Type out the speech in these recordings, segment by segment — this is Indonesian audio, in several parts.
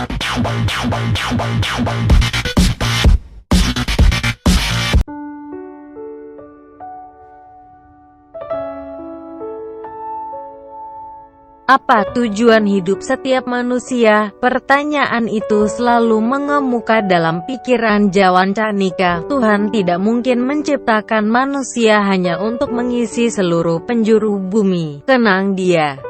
Apa tujuan hidup setiap manusia? Pertanyaan itu selalu mengemuka dalam pikiran Jawan Canika. Tuhan tidak mungkin menciptakan manusia hanya untuk mengisi seluruh penjuru bumi. Kenang dia.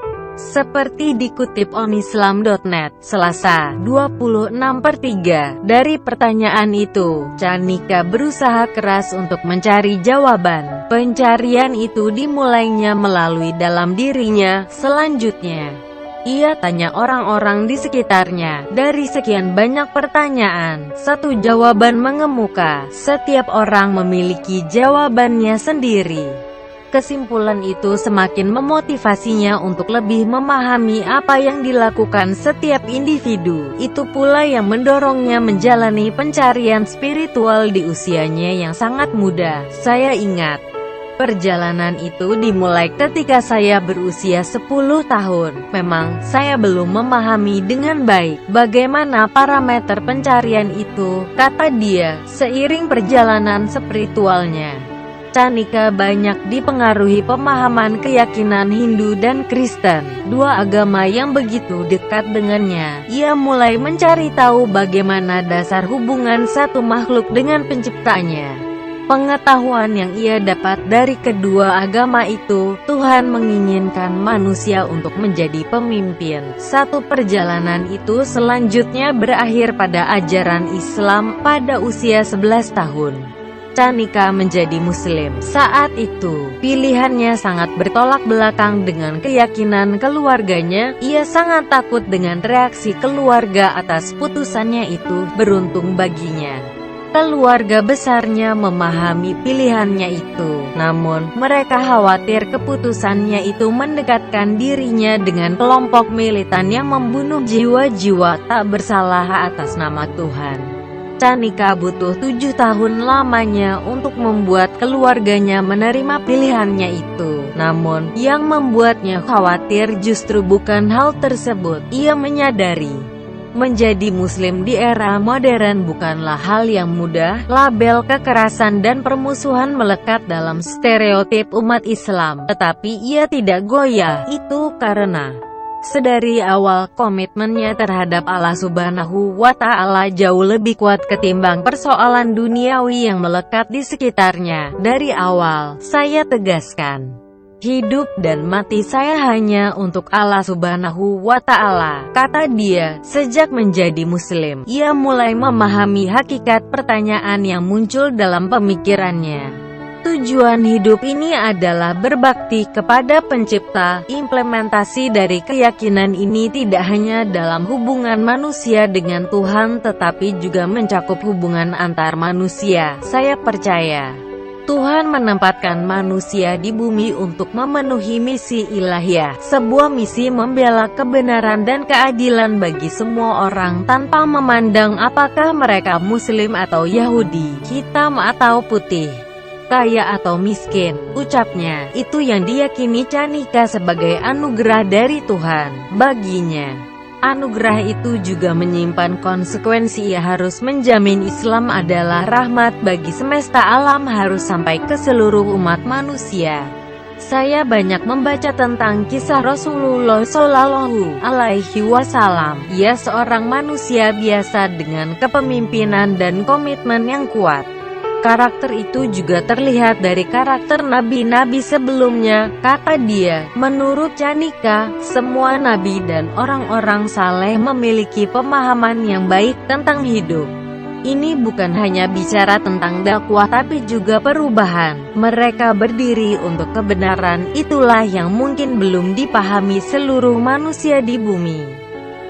Seperti dikutip onislam.net, Selasa, 26/3. Dari pertanyaan itu, Canika berusaha keras untuk mencari jawaban. Pencarian itu dimulainya melalui dalam dirinya. Selanjutnya, ia tanya orang-orang di sekitarnya. Dari sekian banyak pertanyaan, satu jawaban mengemuka. Setiap orang memiliki jawabannya sendiri. Kesimpulan itu semakin memotivasinya untuk lebih memahami apa yang dilakukan setiap individu. Itu pula yang mendorongnya menjalani pencarian spiritual di usianya yang sangat muda. Saya ingat, perjalanan itu dimulai ketika saya berusia 10 tahun. Memang, saya belum memahami dengan baik bagaimana parameter pencarian itu, kata dia, seiring perjalanan spiritualnya. Canika banyak dipengaruhi pemahaman keyakinan Hindu dan Kristen, dua agama yang begitu dekat dengannya. Ia mulai mencari tahu bagaimana dasar hubungan satu makhluk dengan penciptanya. Pengetahuan yang ia dapat dari kedua agama itu, Tuhan menginginkan manusia untuk menjadi pemimpin. Satu perjalanan itu selanjutnya berakhir pada ajaran Islam pada usia 11 tahun. Canika menjadi Muslim. Saat itu, pilihannya sangat bertolak belakang dengan keyakinan keluarganya. Ia sangat takut dengan reaksi keluarga atas putusannya itu. Beruntung baginya, keluarga besarnya memahami pilihannya itu. Namun, mereka khawatir keputusannya itu mendekatkan dirinya dengan kelompok militan yang membunuh jiwa-jiwa tak bersalah atas nama Tuhan. Canika butuh 7 tahun lamanya untuk membuat keluarganya menerima pilihannya itu. Namun, yang membuatnya khawatir justru bukan hal tersebut. Ia menyadari, menjadi Muslim di era modern bukanlah hal yang mudah. Label kekerasan dan permusuhan melekat dalam stereotip umat Islam. Tetapi ia tidak goyah. Itu karena sedari awal, komitmennya terhadap Allah Subhanahu wa Ta'ala jauh lebih kuat ketimbang persoalan duniawi yang melekat di sekitarnya. Dari awal, saya tegaskan, hidup dan mati saya hanya untuk Allah Subhanahu wa Ta'ala, kata dia. Sejak menjadi Muslim, ia mulai memahami hakikat pertanyaan yang muncul dalam pemikirannya. Tujuan hidup ini adalah berbakti kepada Pencipta. Implementasi dari keyakinan ini tidak hanya dalam hubungan manusia dengan Tuhan tetapi juga mencakup hubungan antar manusia. Saya percaya Tuhan menempatkan manusia di bumi untuk memenuhi misi ilahiyah, sebuah misi membela kebenaran dan keadilan bagi semua orang tanpa memandang apakah mereka Muslim atau Yahudi, hitam atau putih, kaya atau miskin, ucapnya. Itu yang diyakini Canika sebagai anugerah dari Tuhan. Baginya, anugerah itu juga menyimpan konsekuensi. Ia harus menjamin Islam adalah rahmat bagi semesta alam, harus sampai ke seluruh umat manusia. Saya banyak membaca tentang kisah Rasulullah Shallallahu Alaihi Wasallam. Ia seorang manusia biasa dengan kepemimpinan dan komitmen yang kuat. Karakter itu juga terlihat dari karakter nabi-nabi sebelumnya, kata dia. Menurut Canika, semua nabi dan orang-orang saleh memiliki pemahaman yang baik tentang hidup. Ini bukan hanya bicara tentang dakwah tapi juga perubahan. Mereka berdiri untuk kebenaran. Itulah yang mungkin belum dipahami seluruh manusia di bumi.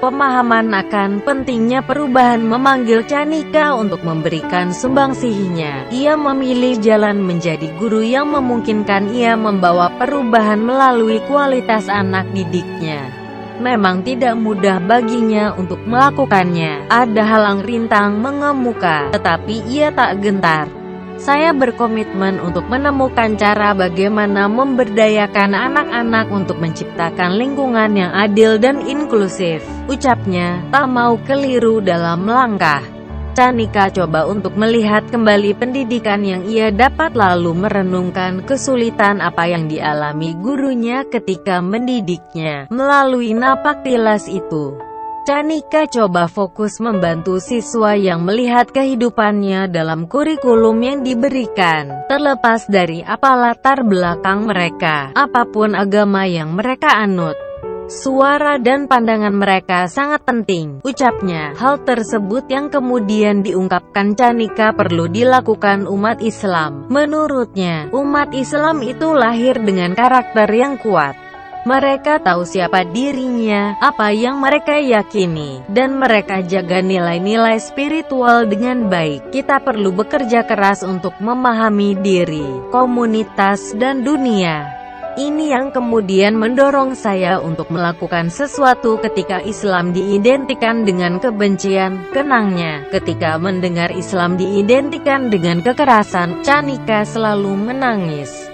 Pemahaman akan pentingnya perubahan memanggil Canika untuk memberikan sumbangsihnya. Ia memilih jalan menjadi guru yang memungkinkan ia membawa perubahan melalui kualitas anak didiknya. Memang tidak mudah baginya untuk melakukannya. Ada halang rintang mengemuka, tetapi ia tak gentar. Saya berkomitmen untuk menemukan cara bagaimana memberdayakan anak-anak untuk menciptakan lingkungan yang adil dan inklusif. Ucapnya, tak mau keliru dalam langkah. Chanika coba untuk melihat kembali pendidikan yang ia dapat lalu merenungkan kesulitan apa yang dialami gurunya ketika mendidiknya melalui napak tilas itu. Chanika coba fokus membantu siswa yang melihat kehidupannya dalam kurikulum yang diberikan, terlepas dari apa latar belakang mereka, apapun agama yang mereka anut. Suara dan pandangan mereka sangat penting, ucapnya. Hal tersebut yang kemudian diungkapkan Chanika perlu dilakukan umat Islam. Menurutnya, umat Islam itu lahir dengan karakter yang kuat. Mereka tahu siapa dirinya, apa yang mereka yakini, dan mereka jaga nilai-nilai spiritual dengan baik. Kita perlu bekerja keras untuk memahami diri, komunitas, dan dunia. Ini yang kemudian mendorong saya untuk melakukan sesuatu ketika Islam diidentikan dengan kebencian. Kenangnya, ketika mendengar Islam diidentikan dengan kekerasan, Chanika selalu menangis.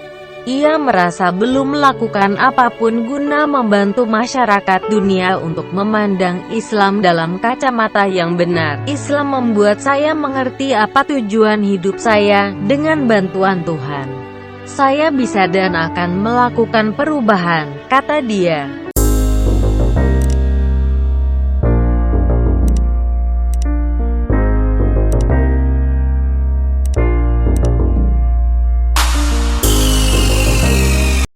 Ia merasa belum melakukan apapun guna membantu masyarakat dunia untuk memandang Islam dalam kacamata yang benar. Islam membuat saya mengerti apa tujuan hidup saya. Dengan bantuan Tuhan, saya bisa dan akan melakukan perubahan, kata dia.